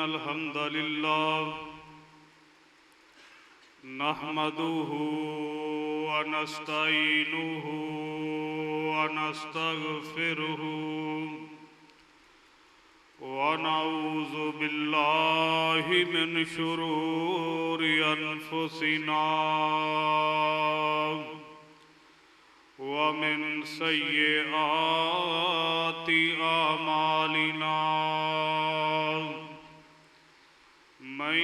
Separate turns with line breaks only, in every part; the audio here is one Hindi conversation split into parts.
इन्नल हम्दलिल्लाह नहमदुहु व नस्तईनुहु व नस्तगफिरुहु व नऊज़ु बिल्लाहि मिन शुरूरि अनफुसिना व मिन सय्यिआति आमालिना मन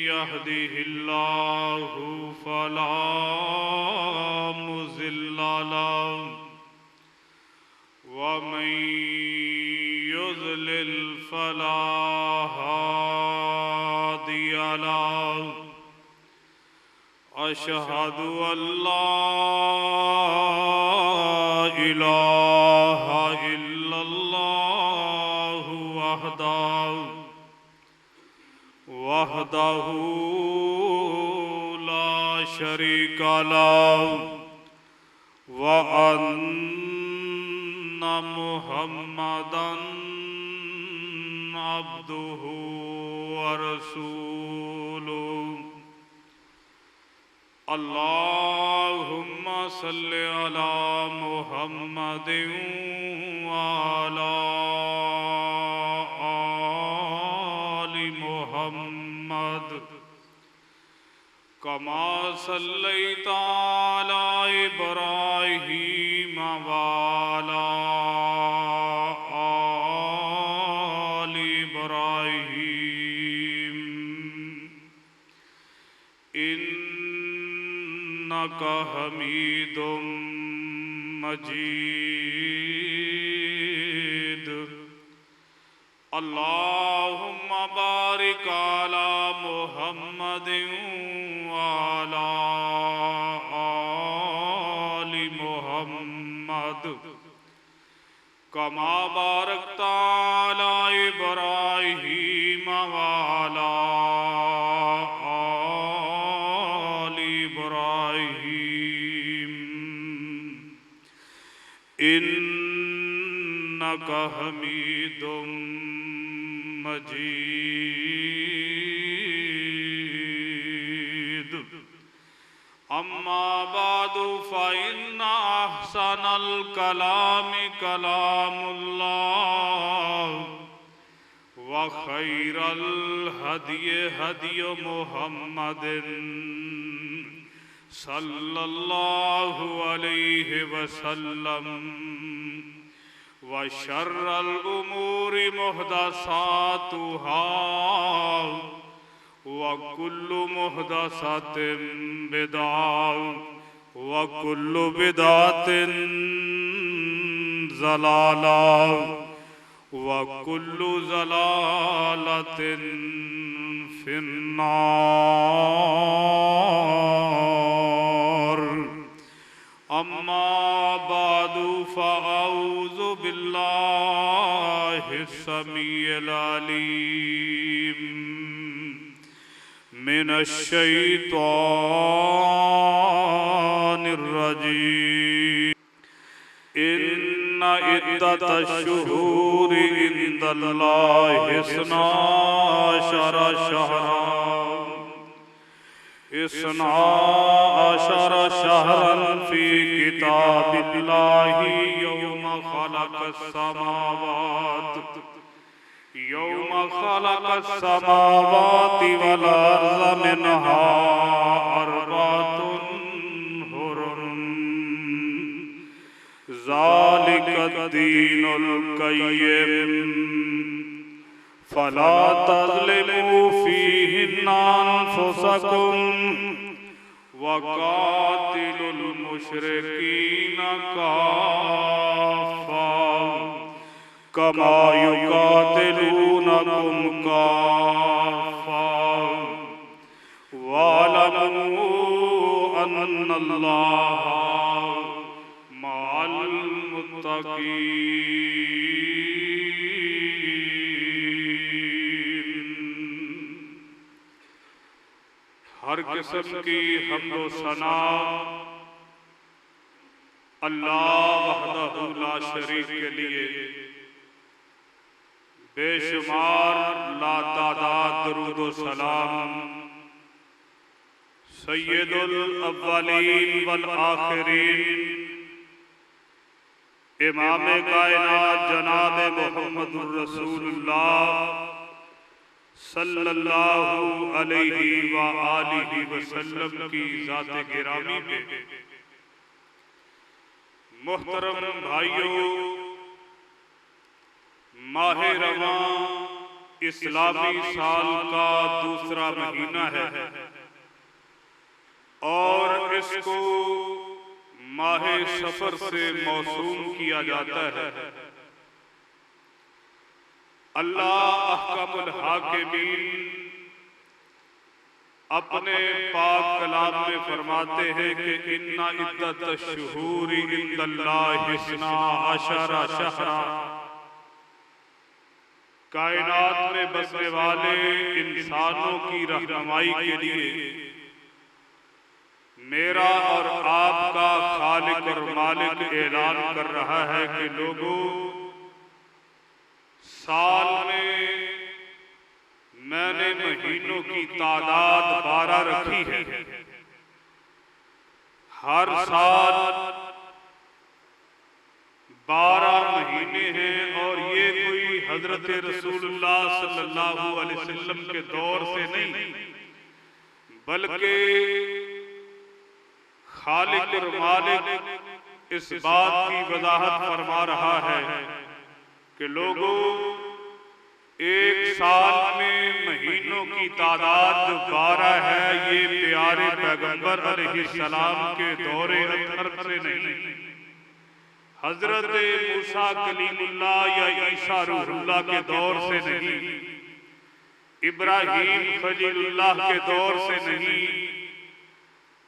यहदिहिल्लाहु फला मुज़िल्ल लहु व मन युज़लिल फला हादिय लहु। अशहदु अल्ला इलाहा इल्लल्लाहु वहदहु ला शरीका लहु व अन्ना मुहम्मदन अब्दुहु व रसूलुहु। अल्लाहुम्मा सल्लि अला मुहम्मदिन व अला आलि मुहम्मद कमा सल्लैता अला इब्राहीम व अला आलि इब्राहीम इन्नका हमीदुम मजीद। अल्लाहुम्मा बारिक अला मुहम्मदिन व अला आलि मुहम्मद कमा बारकता अला इब्राहीम व अला आलि इब्राहीम इन्नका हमीदुम मजीद। अम्मा बादु फ़इन्ना अहसनल कलामि कलामुल्लाह व खैरल हदिय हदिय मुहम्मदिन सल्लल्लाहु अलैहि वसल्लम व शर्रल उमूरि मुहदसातुहा व कुल्लु मुहदसतिन बिदअह व कुल्लु बिदअतिन ज़लालह व कुल्लु ज़लालतिन फिन्नार। अम्मा बादु फ़अऊज़ु बिल्लाहि समीइल अलीम मिनश्शैतानिर रजीम। इन्ना इद्दतश्शुहूरि इंदल्लाहि इस्ना अशरा शहरन फी किताबिल्लाहि यौम खलक़स समावाति वल अर्ज़ मिन्हा अर्बअतुन हुरुम ज़ालिकद्दीनुल क़य्यिम फला तज़लिमू फ़ीहिन्ना अन्फुसकुम वक़ातिलुल मुशरिकीन काफ़ा कमा युक़ातिलूनकुम काफ़ा वअलमू अन्नल्लाह मअल मुत्तक़ीन। हर किस्म की हम्दो सना अल्लाह वहदहु ला शरीक के लिए बेशुमार लातादाद दरूद व सलाम सैयदुल अव्वलीन वल आखिरीन इमाम कायनात जनाब मुहम्मदुर रसूलुल्लाह सल्लल्लाहु अलैहि व आलिहि वसल्लम की ज़ात गिरामी पे मुहतरम भाइयों, माह रमज़ान इस्लामी साल का दूसरा महीना है और इसको माह सफर से मौसूम किया जाता है। अल्लाह अहकामुल हाकिमीन अपने पाक कलाम में फरमाते हैं कि इन्ना इद्दत शुहूरी इंदल्लाहि इस्ना अशरा शहरा, कायनात में बसने वाले इंसानों की रहनुमाई के लिए मेरा और आपका खालिक और मालिक ऐलान कर रहा है कि लोगों, साल में मैंने महीनों की तादाद 12 रखी है। हर साल 12 महीने हैं और ये कोई हजरत रसूलुल्लाह सल्लल्लाहु अलैहि वसल्लम के दौर से नहीं, बल्कि खालिक और मालिक इस बात की वजाहत फरमा रहा है कि लोगों, एक साल में महीनों की तादाद जो 12 है, ये प्यारे पैगंबर अलैहिस्सलाम के दौरे अतहर से नहीं, हजरत मूसा कलीमुल्लाह या ईसा रूहुल्लाह के दौर से नहीं, इब्राहीम खलीलुल्लाह के दौर से नहीं,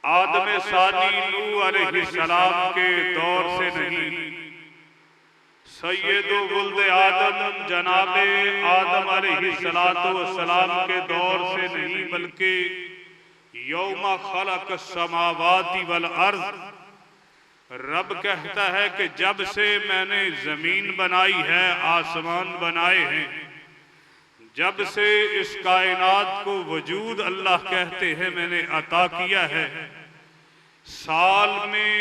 आदम सानी नूह अलैहिस्सलाम के दौर से नहीं, सैयदो वुल्द आदम जनाबे आदम अलैहिस्सलातु वस्सलाम के दौर से नहीं, बल्कि यौमा खलक समावाति वल अर्ज़, रब कहता है कि जब से मैंने जमीन बनाई है, आसमान बनाए हैं, जब से इस कायनात को वजूद अल्लाह कहते हैं मैंने अता किया है, साल में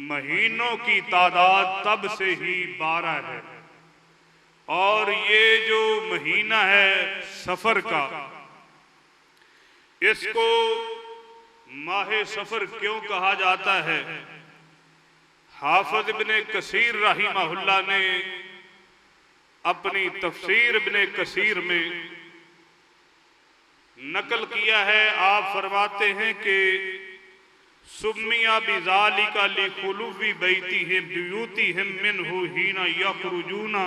महीनों की तादाद तब से ही 12 है। और ये जो महीना है सफर का, इसको माह सफर क्यों कहा जाता है? हाफिज इब्ने कसीर रहिमहुल्लाह ने अपनी तफसीर इब्ने कसीर में नकल किया है। आप फरमाते हैं कि सुम्मिया बिज़ालिका लिखुलुवी बैतिहिम बियूतिहिम मिन्हु हीना यखरुजूना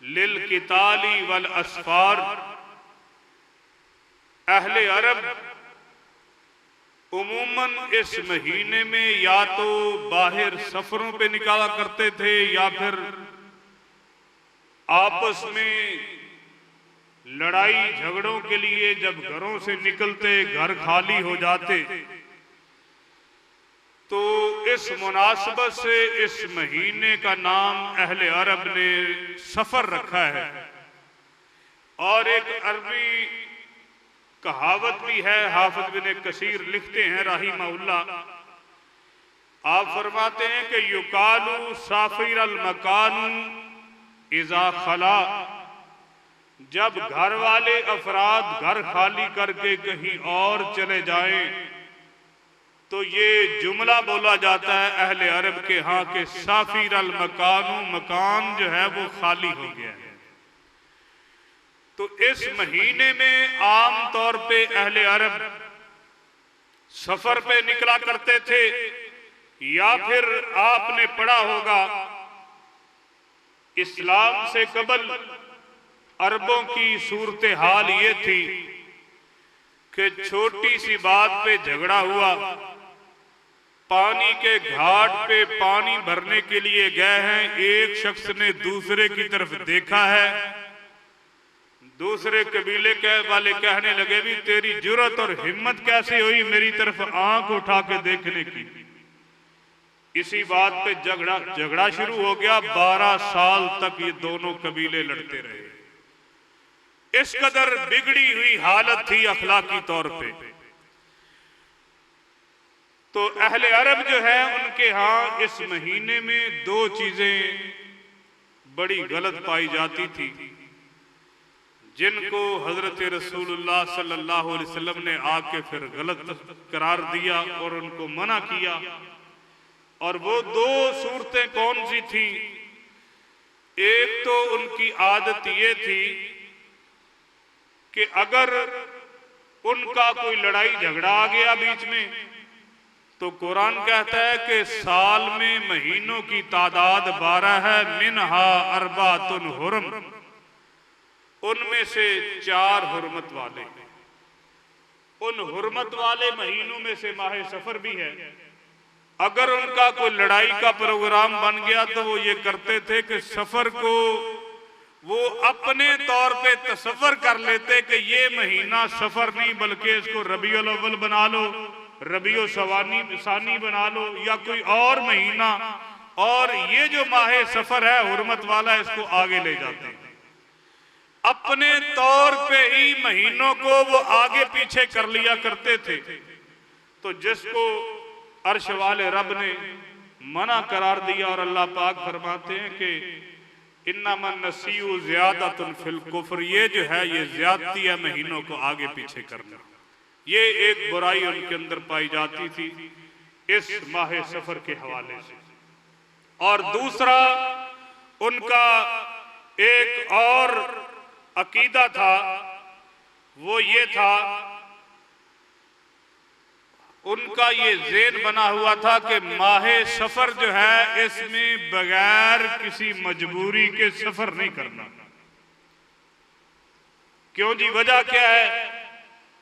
लिल किताली वल अस्फार। अहले अरब उमूमन इस महीने में या तो बाहर सफरों पे निकाला करते थे या फिर आपस में लड़ाई झगड़ों के लिए जब घरों से निकलते, घर खाली हो जाते, तो इस मुनासबत से इस महीने का नाम अहले अरब ने सफर रखा है। और एक अरबी कहावत भी है, हाफिज इब्ने कसीर लिखते हैं रहिमहुल्लाह, आप फरमाते हैं कि युकालू साफिर अल मकानू इज़ा खला, जब घर वाले अफराद घर खाली करके कहीं और चले जाएं तो ये जुमला बोला जाता है अहले अरब के यहाँ के साफिर अल मकानू, मकान जो है वो खाली हो गया है। तो इस महीने में आम तौर पे अहले अरब सफर पे निकला करते थे, या फिर आपने पढ़ा होगा इस्लाम से कबल अरबों की सूरत हाल ये थी कि छोटी सी बात पे झगड़ा हुआ, पानी के घाट पे पानी भरने के लिए गए हैं, एक शख्स ने दूसरे की तरफ देखा है, दूसरे कबीले के वाले कहने लगे भी तेरी जुर्रत और हिम्मत कैसे हुई मेरी तरफ आंख उठा के देखने की। इसी बात पे झगड़ा शुरू हो गया। 12 साल तक ये दोनों कबीले लड़ते रहे। इस कदर बिगड़ी हुई हालत थी अखलाकी तौर पे। तो अहले अरब जो है उनके यहाँ इस महीने में दो चीजें बड़ी गलत पाई जाती थी, जिनको हजरत रसूलुल्लाह सल्लल्लाहु अलैहि वसल्लम ने आके फिर गलत करार दिया और उनको मना किया। और वो दो सूरतें कौन सी थी? एक तो उनकी आदत ये थी कि अगर उनका कोई लड़ाई झगड़ा आ गया बीच में, तो कुरान कहता है कि साल में महीनों की तादाद 12 है, मिनहा अरबातुन हुरम, उनमें से 4 हुर्मत वाले। उन हुर्मत वाले महीनों में से माह सफर भी है। अगर उनका कोई लड़ाई का प्रोग्राम बन गया तो वो ये करते थे कि सफर को वो अपने तौर पे तसव्वुर कर लेते कि ये महीना सफर नहीं बल्कि इसको रबीउल अव्वल बना लो, रबीउल सानी बना लो, या कोई और महीना, और ये जो माह सफर है हुर्मत वाला, इसको आगे ले जाते हैं। अपने तौर पे ही महीनों को वो आगे पीछे कर लिया करते थे। तो जिसको अर्श वाले रब ने मना करार दिया, और अल्लाह पाक फरमाते हैं कि इन्नमा नसीउ ज़ियादतुन फिल कुफ्र, ये जो है ये ज्यादती है महीनों को आगे पीछे करना। ये एक बुराई उनके अंदर पाई जाती थी इस माह सफर के हवाले से। और दूसरा उनका एक और अकीदा था, वो ये था, उनका ये ज़ेन बना हुआ था कि माह सफर जो है इसमें बगैर किसी मजबूरी के सफर नहीं करना। क्यों जी? वजह क्या है?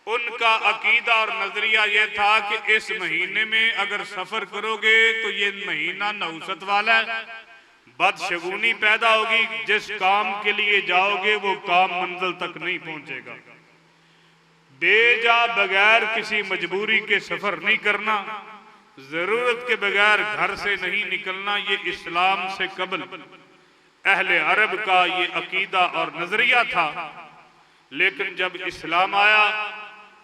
उनका अकीदा और नजरिया यह था कि इस महीने में अगर सफर करोगे तो ये महीना नहुसत वाला है, बदशगुनी पैदा होगी, जिस काम के लिए जाओगे वो काम मंजिल तक नहीं पहुंचेगा। बेजा बगैर किसी मजबूरी के सफर नहीं करना, जरूरत के बगैर घर से नहीं निकलना, ये इस्लाम से कबल अहले अरब का ये अकीदा और नजरिया था। लेकिन जब इस्लाम आया,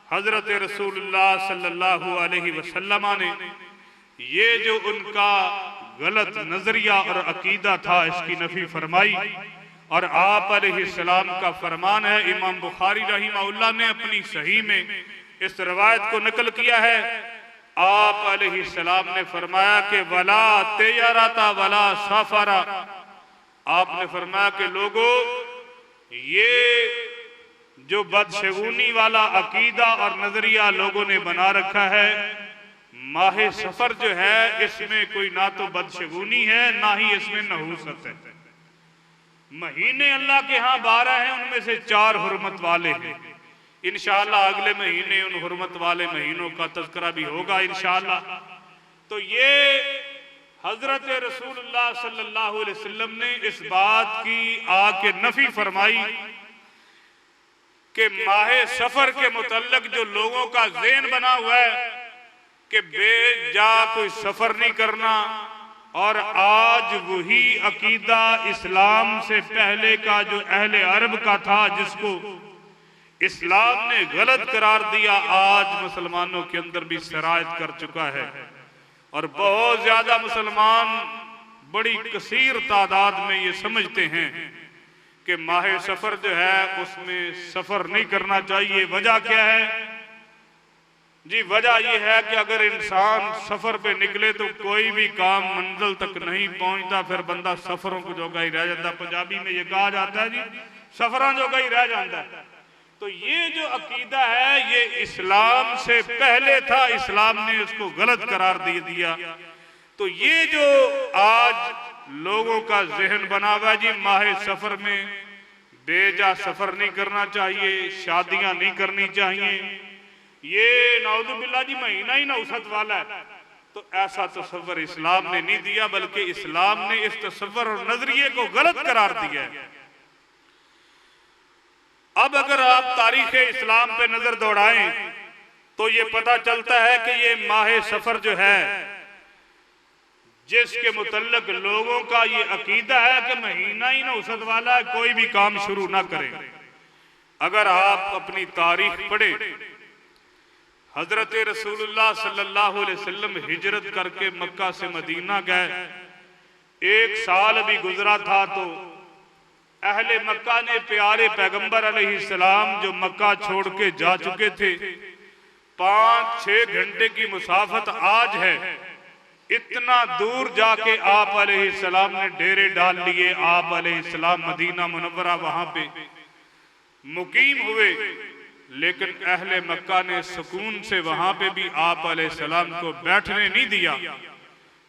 हजरत रसूलुल्लाह सल्लल्लाहु अलैहि वसल्लम ने ये जो उनका गलत नजरिया और अकीदा था इसकी नफी फरमाई। और आप अलैहिस्सलाम का फरमान है, इमाम बुखारी रहीमहुल्लाह ने अपनी सही में इस रवायत को नकल किया है। आप अलैहिस्सलाम ने फरमाया कि वला तैयारता वला सफरा, आपने फरमाया कि लोगों, ये जो बदशगुनी वाला अकीदा और नजरिया लोगों ने बना रखा है, माह सफर जो है इसमें कोई ना तो बदशगुनी है ना ही इसमें नहूसत है। महीने अल्लाह के यहाँ 12 हैं, उनमें से 4 हुर्मत वाले हैं। इंशाअल्लाह अगले महीने उन हुर्मत वाले महीनों का तज़किरा भी होगा इंशाअल्लाह। तो ये हजरत रसूलुल्लाह सल्लल्लाहु अलैहि वसल्लम ने इस बात की आके नफी फरमाई कि माह सफर के मुतल्लिक जो लोगों का ज़ेन बना हुआ है कि बेजा कोई सफर नहीं करना, और आज वही अकीदा इस्लाम से पहले का जो अहले अरब का था, जिसको इस्लाम ने गलत करार दिया, आज मुसलमानों के अंदर भी सरायत कर चुका है। और बहुत ज्यादा मुसलमान बड़ी कसीर तादाद में ये समझते हैं कि माह सफर जो है उसमें सफर नहीं करना चाहिए। वजह क्या है जी? वजह यह है कि अगर इंसान सफर पे निकले तो कोई भी काम मंजिल तक नहीं पहुंचता, फिर बंदा सफरों को जोगा ही रह जाता। पंजाबी में ये कहा जाता है जी, सफरों जोगा ही रह जाता है। तो ये जो अकीदा है ये इस्लाम से पहले था, इस्लाम ने उसको गलत करार दे दिया। तो ये जो आज लोगों का जहन बना हुआ जी, माह सफर में बेजा सफर नहीं करना चाहिए, शादियां नहीं करनी चाहिए, ये नाउजुबिल्लाह जी महीना ही नौसत वाला है, तो ऐसा तसव्वुर इस्लाम ने नहीं दिया, बल्कि इस्लाम ने इस तसव्वुर और नजरिए को गलत करार दिया है। अब अगर आप तारीख इस्लाम पे नजर दौड़ाएं तो ये पता चलता है कि ये माह सफर जो है जिसके मुतल्लक लोगों का ये अकीदा है कि महीना ही नौसत वाला है, कोई भी काम शुरू ना करें। अगर आप अपनी तारीख पढ़े, हजरत रसूलुल्लाह सल्लल्लाहु अलैहि वसल्लम हिजरत करके मक्का से मदीना गए, 1 साल भी गुजरा था तो अहले मक्का ने प्यारे पैगंबर अलैहिस्सलाम जो मक्का छोड़ के जा चुके थे, 5-6 घंटे की मुसाफत आज है, इतना दूर जाके आप अलैहिस्सलाम ने डेरे डाल लिए। आप अलैहिस्सलाम मदीना मुनव्वरा वहां पे मुकीम हुए, लेकिन अहले मक्का ने सुकून से वहां पे भी आप अलैहिस्सलाम को बैठने नहीं दिया।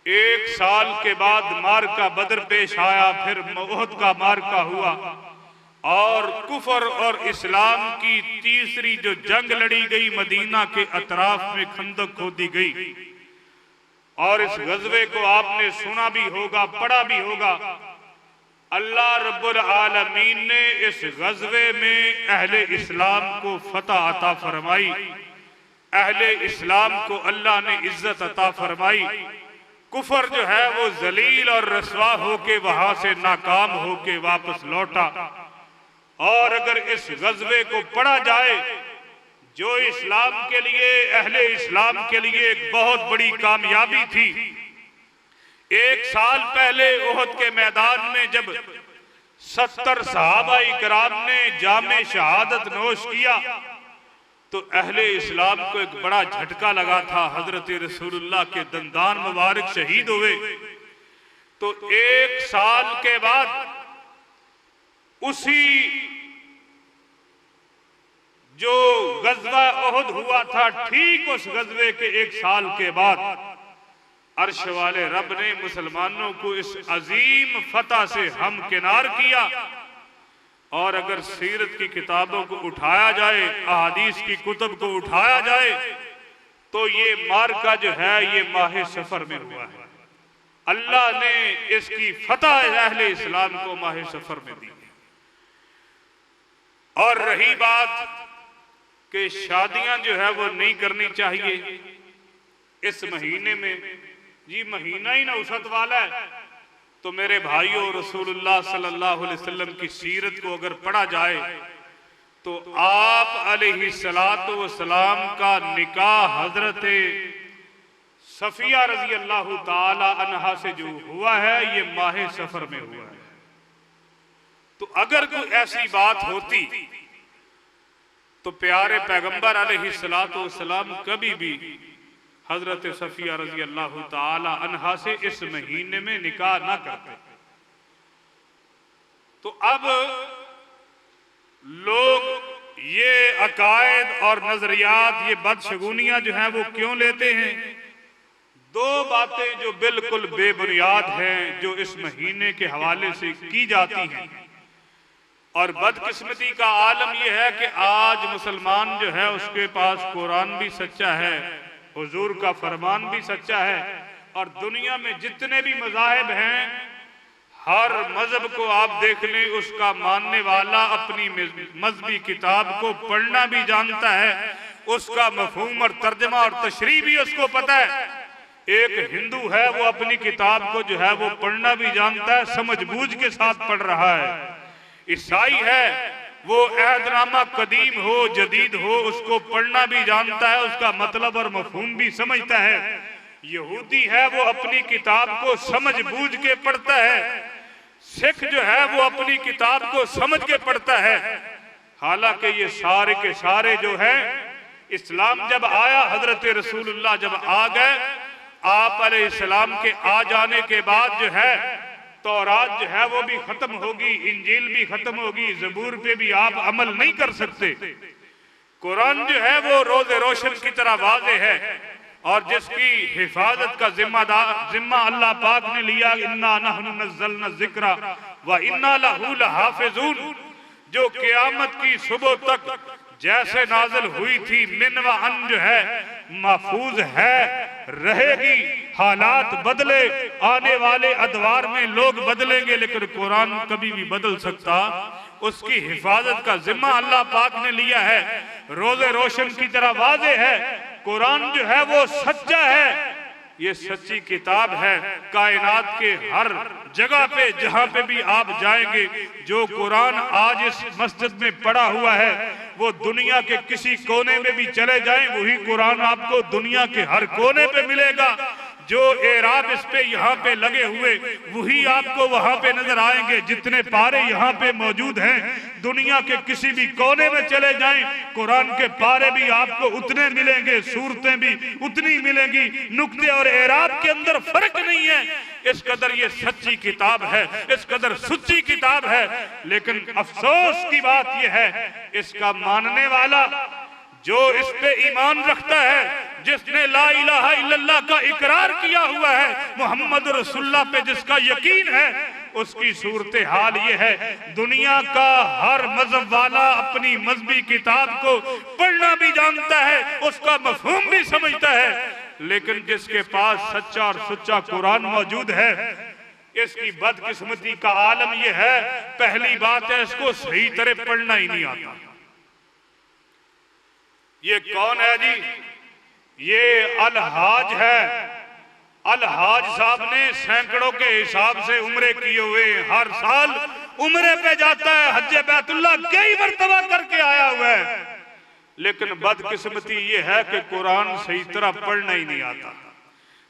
1 साल के बाद मार्का बदर पेश आया, फिर उहद का मार्का हुआ और कुफर और इस्लाम की तीसरी जो जंग लड़ी गई, मदीना के अतराफ में खंदक खोदी गई। और इस गजवे को आपने सुना भी होगा, पढ़ा भी होगा। अल्लाह रब्बुल आलमीन ने इस गजवे में अहले इस्लाम को फतह अता फरमाई, अहले इस्लाम को अल्लाह ने इज्जत अता फरमाई। कुफर जो है वो जलील और रसवा होके वहां से नाकाम होके वापस लौटा। और अगर इस गजवे को पढ़ा जाए जो इस्लाम के लिए, अहले इस्लाम के लिए एक बहुत बड़ी कामयाबी थी। 1 साल पहले उहद के मैदान में जब 70 सहाबा इकराम ने जामे शहादत नोश किया तो अहले इस्लाम को एक बड़ा झटका लगा था। हजरत रसूलुल्लाह के दंदान मुबारक शहीद हुए तो 1 साल के बाद उसी जो गजवा उहद हुआ था, ठीक उस गजवे के 1 साल के बाद अर्श वाले रब ने मुसलमानों को इस अजीम फतह से हमकिनार किया। और अगर सीरत की किताबों को उठाया जाए, अहादीस की कुतुब को उठाया जाए, तो ये मार्का जो है ये माह सफर में हुआ है। अल्लाह ने इसकी फतह अहले इस्लाम को माह सफर में दी। और रही बात कि शादियां जो है वो नहीं करनी चाहिए इस महीने में, जी महीना ही नौसत वाला है, तो मेरे भाइयों रसूलुल्लाह सल्लल्लाहु अलैहि वसल्लम की सीरत को अगर पढ़ा जाए तो आप अलैहिस्सलातु वस्सलाम का निकाह हजरत सफिया रजी अल्लाह ताला अन्हा से जो हुआ है ये माह सफर में हुआ है। तो अगर कोई ऐसी बात होती तो प्यारे पैगंबर अलैहिस्सलातु वस्सलाम कभी भी हजरत सफिया रजी अल्लाह ताला अन्हा से इस महीने में निकाह ना करते। तो अब लोग ये अकायद और नजरियात, ये बदशगुनियां जो हैं वो क्यों लेते हैं? 2 बातें जो बिल्कुल बेबुनियाद हैं जो इस महीने के हवाले से की जाती हैं। और बदकिस्मती का आलम यह है कि आज मुसलमान जो है उसके पास कुरान भी सच्चा है, हुजूर का फरमान भी सच्चा है, और दुनिया में जितने भी मज़ाहिब हैं हर मजहब को आप देख लें, उसका मानने वाला अपनी मजहबी किताब को पढ़ना भी जानता है, उसका मफहूम और तर्जमा और तशरीह भी उसको पता है। एक हिंदू है वो अपनी किताब को जो है वो पढ़ना भी जानता है, समझबूझ के साथ पढ़ रहा है। ईसाई है वो अहदनामा कदीम हो जदीद हो उसको पढ़ना भी जानता है, उसका मतलब और मफहूम भी समझता है। यहूदी है वो अपनी किताब को समझ बूझ के पढ़ता है। सिख जो है वो अपनी किताब को समझ के पढ़ता है। हालांकि ये सारे के सारे जो है, इस्लाम जब आया, हजरत रसूलुल्लाह जब आ गए, आप अलैहिस्सलाम के आ जाने के बाद जो है तौरात जो है वो भी खत्म होगी, इंजील भी खत्म होगी, जबूर पे भी आप अमल नहीं कर सकते। कुरान जो है वो रोज़े रोशन की तरह वाज़े है और जिसकी हिफाजत का जिम्मा अल्लाह पाक ने लिया, इन्ना नहनु नज़्ज़लना ज़िक्रा व इन्ना लहू लहाफ़िज़ून, जो क़यामत की सुबह तक जैसे नाज़िल हुई थी मिन व अन जो है महफूज है, रहेगी। हालात बदले, आने वाले अदवार में लोग बदलेंगे, लेकिन कुरान कभी भी बदल सकता। उसकी हिफाजत का जिम्मा अल्लाह पाक ने लिया है। रोज़े रोशन की तरह वाज़े है, कुरान जो है वो सच्चा है। ये सच्ची किताब है। कायनात के हर जगह पे जहां पे भी आप जाएंगे, जो कुरान आज इस मस्जिद में पड़ा हुआ है वो दुनिया के किसी कोने में भी चले जाएं, वही कुरान आपको दुनिया के हर कोने पे मिलेगा। जो एराब इस पे यहाँ पे लगे हुए वही आपको वहां पे नजर आएंगे। जितने पारे यहाँ पे मौजूद हैं, दुनिया के किसी भी कोने में चले जाएं, कुरान के पारे भी आपको उतने मिलेंगे, सूरतें भी उतनी मिलेंगी। नुक्ते और एराब के अंदर फर्क नहीं है। इस कदर ये सच्ची किताब है, इस कदर सच्ची किताब है। लेकिन अफसोस की बात यह है, इसका मानने वाला जो इस पे ईमान रखता है, जिसने ला इलाहा इल्लल्लाह का इकरार किया हुआ है, मोहम्मद रसूलुल्लाह पे जिसका यकीन है, उसकी सूरत हाल ये है, दुनिया का हर मजहब वाला अपनी मजहबी किताब को पढ़ना भी जानता है, उसका मफहूम भी समझता है, लेकिन जिसके पास सच्चा और सच्चा कुरान मौजूद है, इसकी बदकिस्मती का आलम यह है, पहली बात है इसको सही तरह पढ़ना ही नहीं आता। ये कौन है जी? ये अलहाज है। अलहाज साहब ने सैकड़ों के हिसाब से उम्रे किए हुए, हर साल उम्रे पे जाता है, हज्जे बैतुल्लाह कई मरतबा करके आया हुआ है। लेकिन बदकिस्मती ये है कि कुरान सही तरह पढ़ना ही नहीं आता,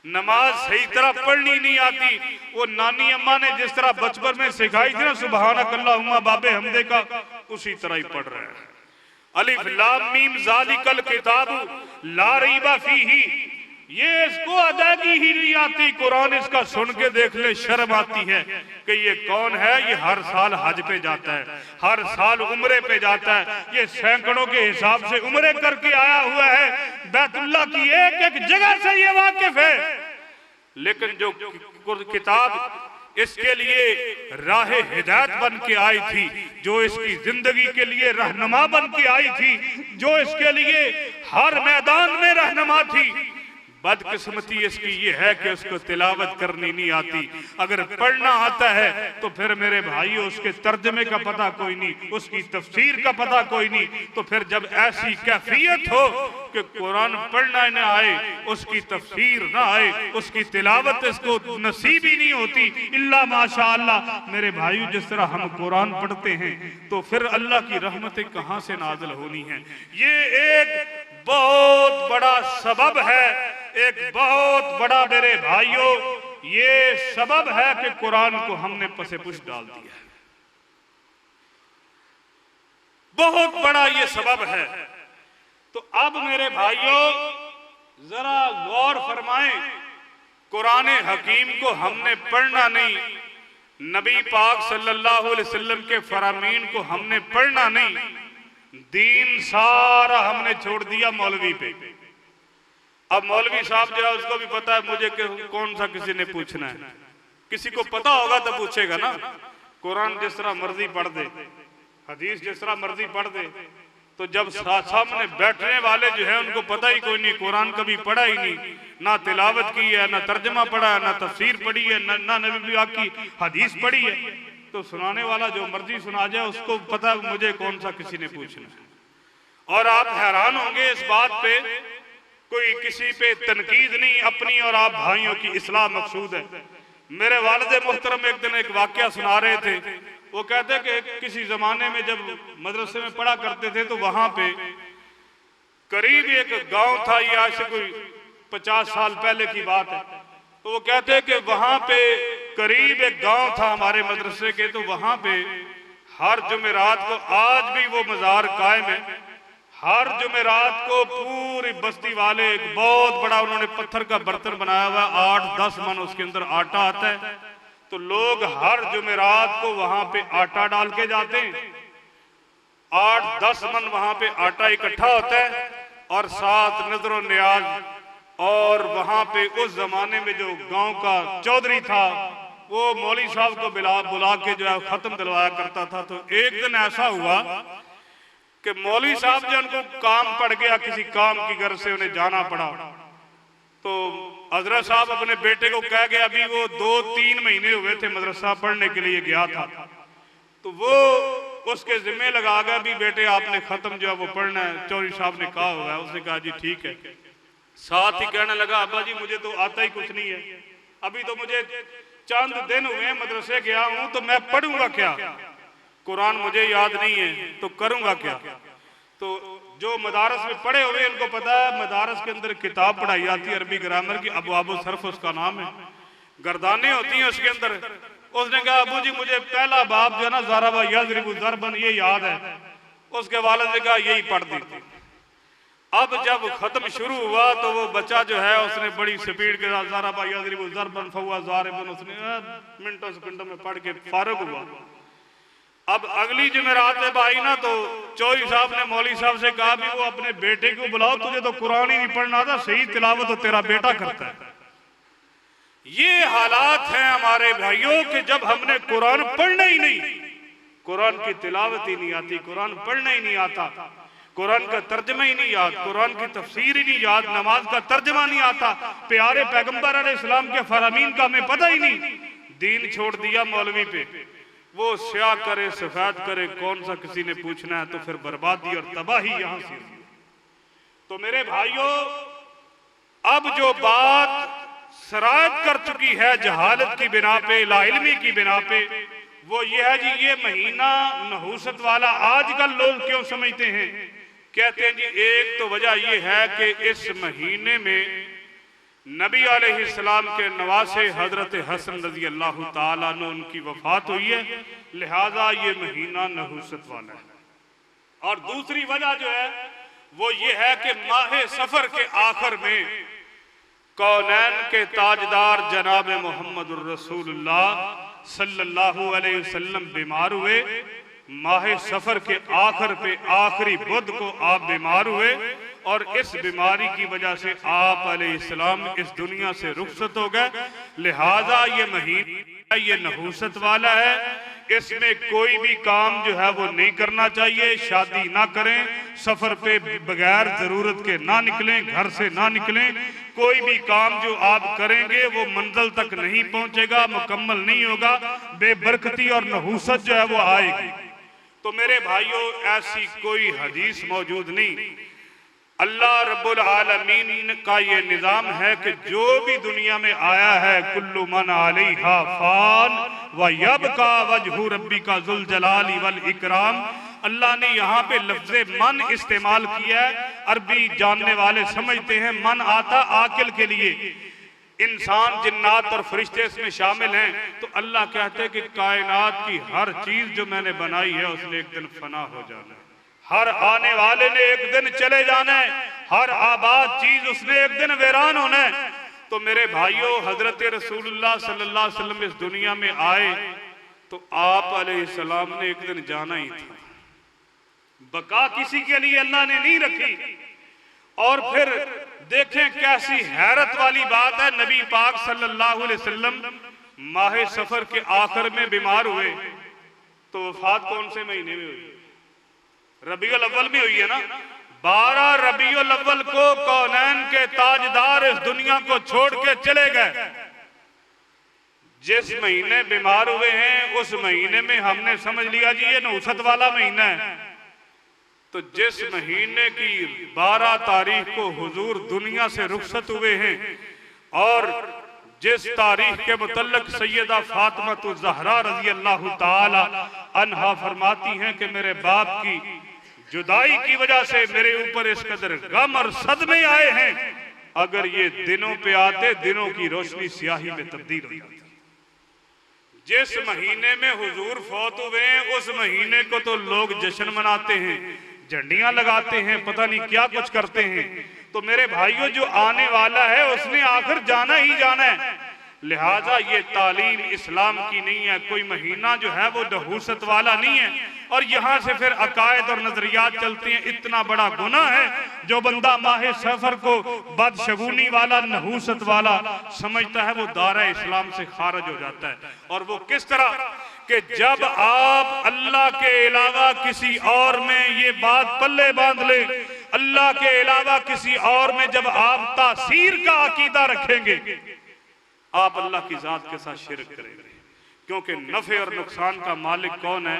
नमाज सही तरह पढ़नी नहीं आती। वो नानी अम्मा ने जिस तरह बचपन में सिखाई थी ना, सुबहानक अल्लाहुम्मा बाबे हमदे का, उसी तरह ही पढ़ रहे हैं। अलिफ लाम मीम ज़ालिकल किताबु ला रैबा फीही, ये इसको अदायगी ही नहीं आती। कुरान इसका सुन के देख ले, शर्म आती है कि ये कौन है। ये हर साल हज पे जाता है, हर साल उम्रे पे जाता है, ये सैकड़ों के हिसाब से उम्रे करके आया हुआ है, बैतुल्लाह की एक एक जगह से ये वाकिफ है। लेकिन जो किताब इसके लिए राह हिदायत बन के आई थी, जो इसकी जिंदगी के लिए रहनुमा बन के आई थी, जो इसके लिए हर मैदान में रहनुमा थी, बदकिस्मती इसकी ये है कि उसको तिलावत करनी नहीं आती। अगर पढ़ना आता है तो फिर मेरे भाइयों उसके तर्जमे का पता कोई नहीं, उसकी तफसीर का पता कोई नहीं। तो फिर जब ऐसी कैफियत हो कि कुरान पढ़ना न आए, उसकी तफसीर ना आए, उसकी तिलावत इसको नसीब ही नहीं होती, इल्ला माशाअल्लाह। मेरे भाइयों जिस तरह हम कुरान पढ़ते हैं तो फिर अल्लाह की रहमतें कहां से नाज़िल होनी है। ये एक बहुत बड़ा सबब है, एक बहुत बड़ा मेरे भाइयों ये सबब है कि कुरान को हमने पसे पुश डाल दिया है। बहुत बड़ा ये सबब है। तो अब मेरे भाइयों जरा गौर फरमाएं, कुरान हकीम को हमने पढ़ना नहीं, नबी पाक सल्लल्लाहु अलैहि वसल्लम के फरामीन को हमने पढ़ना नहीं, दीन सारा हमने छोड़ दिया मौलवी पे। अब मौलवी साहब जो है उसको भी पता है मुझे कौन सा किसी ने पूछना है, किसी को पता होगा तो पूछेगा ना। कुरान जिस तरह मर्जी पढ़ दे, हदीस जिस तरह मर्जी पढ़ दे, तो जब सामने बैठने वाले जो है उनको पता ही कोई नहीं, कुरान कभी पढ़ा ही नहीं, ना तिलावत की है, ना तर्जमा पढ़ा है, ना तफसीर पढ़ी है, ना नबी पाक की हदीस पढ़ी है, तो सुनाने वाला जो मर्जी सुना जाए उसको पता है मुझे कौन सा किसी ने पूछना है। और आप हैरान होंगे इस बात पे, कोई किसी पे तनकीद नहीं, अपनी और आप भाइयों की इस्लाह मकसूद है। मेरे वालिद मोहतरम एक दिन एक वाकया सुना रहे थे। वो कहते कि किसी जमाने में जब मदरसे में पढ़ा करते थे तो वहां पे करीब एक गांव था, ये आज से कोई 50 साल पहले की बात है। तो वो कहते कि वहां पे करीब एक गांव था हमारे मदरसे के, तो वहां पे हर जुमेरात को, आज भी वो मज़ार कायम है, हर जुमेरात को पूरी बस्ती वाले एक बहुत बड़ा उन्होंने पत्थर का बर्तन बनाया हुआ, 8-10 मन उसके अंदर आटा आता है। तो लोग हर जुमेरात को वहां पे आटा डाल के जाते हैं, 8-10 मन वहां पे आटा इकट्ठा होता है, और साथ नजर नियाज। और वहां पे उस जमाने में जो गांव का चौधरी था वो मौलवी साहब को बुला के जो है खत्म दिलवाया करता था। तो एक दिन ऐसा हुआ कि मौलवी साहब जो उनको काम पड़ गया, किसी काम की गर्ज से उन्हें जाना पड़ा। तो हजरत साहब अपने बेटे को कह गया, अभी वो 2-3 महीने हुए थे मदरसा पढ़ने के लिए गया था, तो वो उसके जिम्मे लगा गया भी बेटे आपने खत्म जो है वो पढ़ना है, चौधरी साहब ने कहा हुआ है। उसने कहा जी ठीक है। साथ ही कहने लगा अब्बा जी मुझे तो आता ही कुछ नहीं है, अभी तो मुझे चंद दिन हुए मदरसे गया हूं, तो मैं पढ़ूंगा क्या, कुरान मुझे याद नहीं है तो करूंगा क्या। तो जो मदारस में पढ़े हुए उनको पता है मदारस के अंदर किताब पढ़ाई जाती है अरबी ग्रामर की, अबवाब सर्फ उसका नाम है, गर्दानें होती हैं उसके अंदर। उसने कहा अबू जी मुझे पहला बाप जो है ना ज़रबा यज़रिबु ज़रबन ये याद है। उसके वालिद ने कहा यही पढ़ दी थी। अब जब खत्म शुरू हुआ तो वो बच्चा जो है उसने बड़ी स्पीड के साथ ज़रबा यज़रिबु ज़रबन फहुवा ज़ारिबुन उसने मिनटों सेकंडों में पढ़ के फारुग हुआ। अब अगली जुमेरात जब आई ना तो चौधरी साहब ने मौलवी साहब से कहा भी वो अपने बेटे को बुलाओ, तुझे तो कुरान ही नहीं पढ़ना था, सही तिलावत तो तेरा बेटा करता है। ये हालात हैं हमारे भाइयों कि जब हमने कुरान पढ़ना ही नहीं, कुरान की तिलावत ही नहीं आती, कुरान पढ़ना ही नहीं आता, कुरान का तर्जमा ही नहीं याद, कुरान की तफसीर ही नहीं याद, नमाज का तर्जमा नहीं आता, प्यारे पैगंबर अलैहिस्सलाम के फरामीन का हमें पता ही नहीं, दीन छोड़ दिया मौलवी पे, वो स्याह करे सफेद करे कौन सा किसी ने पूछना है, तो फिर बर्बादी और तबाही यहां से। तो मेरे भाइयों अब जो बात सरायत कर चुकी है जहालत की बिना पे, लाइल्मी की बिना पे, वो ये है जी ये महीना नहूसत वाला आजकल लोग क्यों समझते हैं। कहते हैं जी एक तो वजह ये है कि इस महीने में नबी अलैहिस्सलाम के नवासे हजरत हसन रजी अल्लाह ताला अन्हु उनकी वफात हुई है, लिहाजा ये महीना नहूसत वाला है। और दूसरी वजह जो है वो ये है कि माह सफर के आखिर में कौनैन के ताजदार जनाब मोहम्मद रसूलुल्लाह सल्लल्लाहु अलैहि वसल्लम बीमार हुए। माह सफर के आखिर पे आखिरी बुध को आप बीमार हुए और इस बीमारी की वजह से आप अलैहिस्सलाम इस दुनिया से रुखसत हो गए। लिहाजा ये महीना ये नहूसत वाला है, इसमें कोई भी काम जो है वो नहीं करना चाहिए, शादी ना करें, सफर पे बगैर जरूरत के ना निकलें, घर से ना निकलें, कोई भी काम जो आप करेंगे वो मंजिल तक नहीं पहुंचेगा, मुकम्मल नहीं होगा, बेबरकती और नहूसत जो है वो आएगी। तो मेरे भाइयों ऐसी कोई हदीस मौजूद नहीं, अल्लाह रब्बुल आलमीन का ये निजाम है कि जो भी दुनिया में आया है कुल्लु मन अलैहा फान व यबका वजहु रब्बिका जुल जलाली वल इकराम। अल्लाह ने यहाँ पे लफ्ज़े मन इस्तेमाल किया है। अरबी जानने वाले समझते हैं मन आता आकिल के लिए, इंसान जिन्नात और फरिश्ते इसमें शामिल हैं। तो अल्लाह कहते हैं कि कायनात की हर चीज जो मैंने बनाई है उसने एक दिन फना हो जाना है, हर आने वाले ने एक दिन चले जाना है, हर आबाद चीज उसने एक दिन वीरान होना है। तो मेरे भाइयों हजरत रसूलुल्लाह सल्लल्लाहु अलैहि वसल्लम इस दुनिया में आए तो आप अलैहिस्सलाम ने एक दिन जाना ही था, बका किसी के लिए अल्लाह ने नहीं रखी। और फिर देखें कैसी हैरत वाली बात है, नबी पाक सल्लल्लाहु अलैहि वसल्लम माह सफर के आखिर में बीमार हुए तो वफात कौन से महीने में हुई? रबीउल अव्वल में हुई है ना। 12 रबीउल अव्वल को कौनैन के ताजदार इस दुनिया को छोड़ के चले गए। जिस महीने बीमार हुए हैं उस महीने में हमने समझ लिया जी ये नौसत वाला महीना है। तो जिस महीने की 12 तारीख को हुजूर दुनिया से रुखसत हुए हैं और जिस तारीख के मुतल्लिक सैयदा फातिमा ज़हरा रज़ी अल्लाह ताला अन्हा फरमाती हैं कि मेरे बाप की जुदाई की वजह से मेरे ऊपर इस कदर गम और सदमे आए हैं, अगर ये दिनों पे आते दिनों की रोशनी स्याही में तब्दील हो जाती। जिस महीने में हुजूर फौत हुए हैं उस महीने को तो लोग जश्न मनाते हैं, झंडियां लगाते हैं, पता नहीं क्या कुछ करते हैं। तो मेरे भाइयों जो आने वाला है उसने आखिर जाना ही जाना है। लिहाजा ये तालीम इस्लाम की नहीं है, कोई महीना जो है वो नहूसत वाला नहीं है। और यहाँ से फिर अकायद और नजरियात चलते हैं। इतना बड़ा गुनाह है जो बंदा माह सफर को बदशगुनी वाला नहूसत वाला समझता है, वो दायरा इस्लाम से खारिज हो जाता है। और वो किस तरह कि जब आप अल्लाह के अलावा किसी और में ये बात पल्ले बांध ले, अल्लाह के अलावा किसी और में जब आप तासीर का अकीदा रखेंगे, आप अल्लाह की जात के साथ शिरक करेंगे। क्योंकि नफे और नुकसान का मालिक कौन है?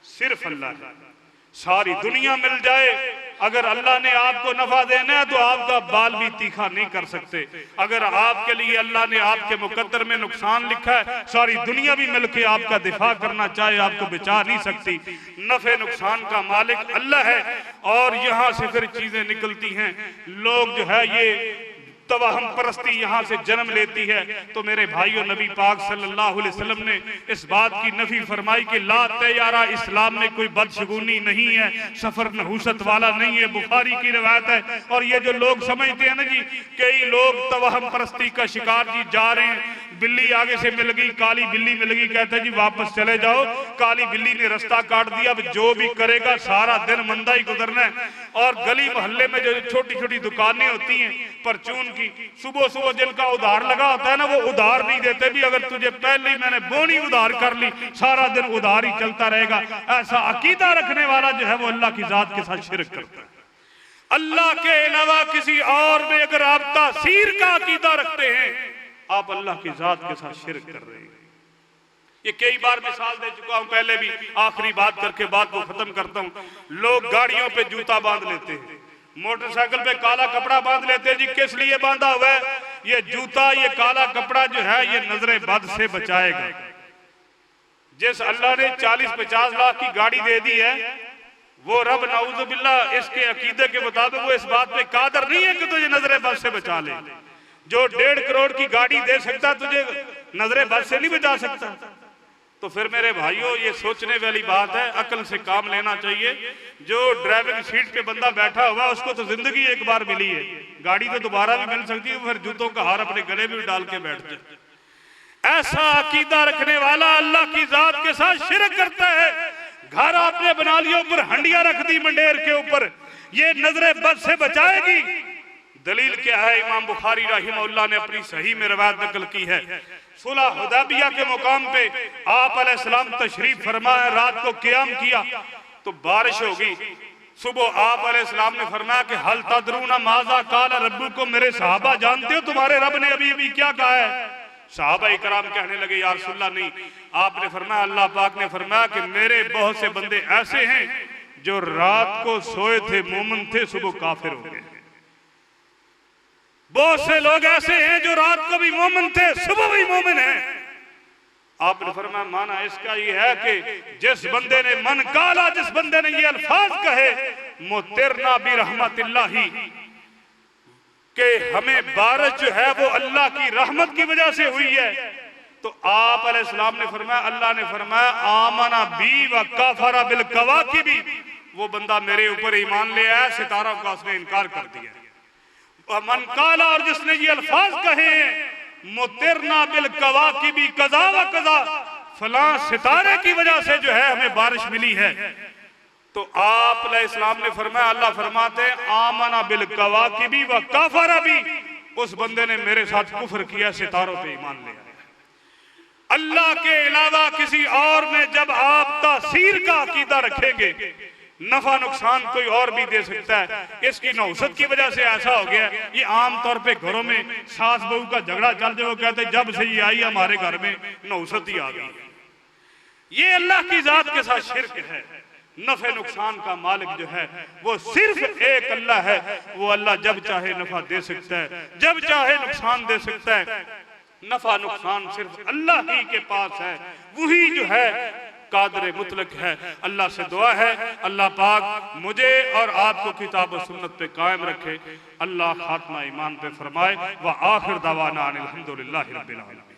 सिर्फ अल्लाह है। सारी दुनिया मिल जाए, अगर अल्लाह ने आपको नफा देना है तो आपका बाल भी तीखा नहीं कर सकते। अगर आपके लिए अल्लाह ने आपके मुकद्दर में नुकसान लिखा है, सारी दुनिया भी मिलके आपका दिफा करना चाहे आपको बचा नहीं सकती। नफे नुकसान का मालिक अल्लाह है। और यहाँ से फिर चीजें निकलती हैं। लोग जो है ये तवहम परस्ती यहाँ से जन्म लेती है। तो मेरे भाइयों, नबी पाक सल्लल्लाहु अलैहि वसल्लम ने इस बात की नफी फरमाई कि ला तैयारा, इस्लाम में कोई बदशगुनी नहीं है, सफर नहुसत वाला नहीं है। बुखारी की रिवायत है। और ये जो लोग समझते हैं ना जी, कई लोग तवहम परस्ती का शिकार जी जा रहे हैं, बिल्ली आगे से मिल गई, काली बिल्ली मिल गई, कहते हैं जी वापस चले जाओ, काली बिल्ली ने रास्ता काट दिया, अब जो भी करेगा सारा दिन मंदा ही गुजरना है। और गली मोहल्ले में जो छोटी छोटी दुकानें होती हैं परचून की, सुबह सुबह जिनका उधार लगा होता है ना, वो उधार नहीं देते भी, अगर तुझे पहले ही मैंने बोनी उधार कर ली, सारा दिन उधार ही चलता रहेगा। ऐसा अकीदा रखने वाला जो है वो अल्लाह की जात के साथ शिरक करता है। अल्लाह के अलावा किसी और में अगर आप तासीर का अकीदा रखते हैं, आप अल्लाह की जात के साथ शिरक कर रहे हैं। ये कई बार मिसाल दे चुका हूं पहले भी, आखिरी बात करके बात को खत्म करता हूं। लोग गाड़ियों पे जूता बांध लेते हैं, मोटरसाइकिल पे काला कपड़ा बांध लेते हैं जी। किस लिए बांधा हुआ है? ये जूता, ये काला कपड़ा जो है ये नजरे बद से बचाएगा। जिस अल्लाह ने 40-50 लाख की गाड़ी दे दी है, वो रब नाउजुबिल्लाह इसके अकीदे के मुताबिक वो इस बात पे कादर नहीं है कि तुझे नजरे बद से बचा ले। जो 1.5 करोड़ की गाड़ी दे सकता तुझे नजरे बद से नहीं बचा सकता। तो फिर मेरे भाइयों, ये सोचने वाली बात है, अकल से काम लेना चाहिए। जो ड्राइविंग सीट पे बंदा बैठा हुआ उसको तो जिंदगी एक बार मिली है, गाड़ी तो दोबारा भी मिल सकती है, फिर जूतों का हार अपने गले में डाल के बैठ जाए। ऐसा अकीदा रखने वाला अल्लाह की जात के साथ शिरक करता है। घर आपने बना लिया, ऊपर हंडिया रख दी मंडेर के ऊपर, ये नजरे बद से बचाएगी। दलील क्या है? इमाम बुखारी रहमहुल्लाह ने अपनी सही में रवायत नकल की है। सुलह हुदैबिया के मुकाम पे आप अलैहिस्सलाम तशरीफ फरमाया, रात को क़याम किया तो बारिश होगी। सुबह आप अलैहिस्सलाम ने फरमाया कि हल तदरूना माज़ा काला रब्बुकुम, मेरे सहाबा जानते हो तुम्हारे रब ने अभी अभी क्या कहा है? सहाबा इकराम कहने लगे या रसूलल्लाह नहीं। आपने फरमाया, अल्लाह पाक ने फरमाया कि मेरे बहुत से बंदे ऐसे हैं जो रात को सोए थे मोमिन थे, सुबह काफिर हो गए। बहुत से लोग ऐसे हैं जो रात को भी मोमिन थे, सुबह भी मोमिन हैं। आपने फरमाया माना इसका ये है कि जिस बंदे ने मन काला, जिस बंदे ने ये अल्फाज कहे मुतिरना भी रहमतिल्लाही, कि हमें बारिश जो है वो अल्लाह की रहमत की वजह से हुई है, तो आप अलैहिस्सलाम ने फरमाया, अल्लाह ने फरमाया आमना बी व काफरा बिल कवाकिबी, वो बंदा मेरे ऊपर ईमान ले आया, सितारों का उसने इनकार कर दिया। मन काला, और जिसने ये अल्फाज कहे मुतिरना बिल कवाकिबी कज़ा व कज़ा, फलां सितारे की वजह से जो है हमें बारिश मिली है, तो आप अलैहिस्सलाम ने फरमाया, अल्लाह फरमाते आमना बिल कवाकिबी व काफरा भी, उस बंदे ने मेरे साथ कुफ्र किया, सितारों पे ईमान ले आया। अल्लाह के अलावा किसी और में जब आप तासीर का अकीदा रखेंगे, नफा नुकसान कोई और भी दे सकता है। इसकी नौसत की वजह से ऐसा हो गया, ये आम तौर पे घरों में सास बहू का झगड़ा चल जाए, वो कहते जब से ये आई हमारे घर में नौसत ही आ गई। ये अल्लाह की जात के साथ शिरक है। नफे नुकसान का मालिक जो है वो सिर्फ एक अल्लाह है। वो अल्लाह जब चाहे नफा दे सकता है, जब चाहे नुकसान दे सकता है। नफा नुकसान सिर्फ अल्लाह ही के पास है, वही जो है कादर मुतलक है। अल्लाह से दुआ है अल्लाह पाक मुझे और आपको किताब और सुन्नत पे कायम रखे। अल्लाह खात्मा ईमान पे फरमाए। व आखिर दवाना अनिल हम्दुलिल्लाहि रब्बिल आलमीन।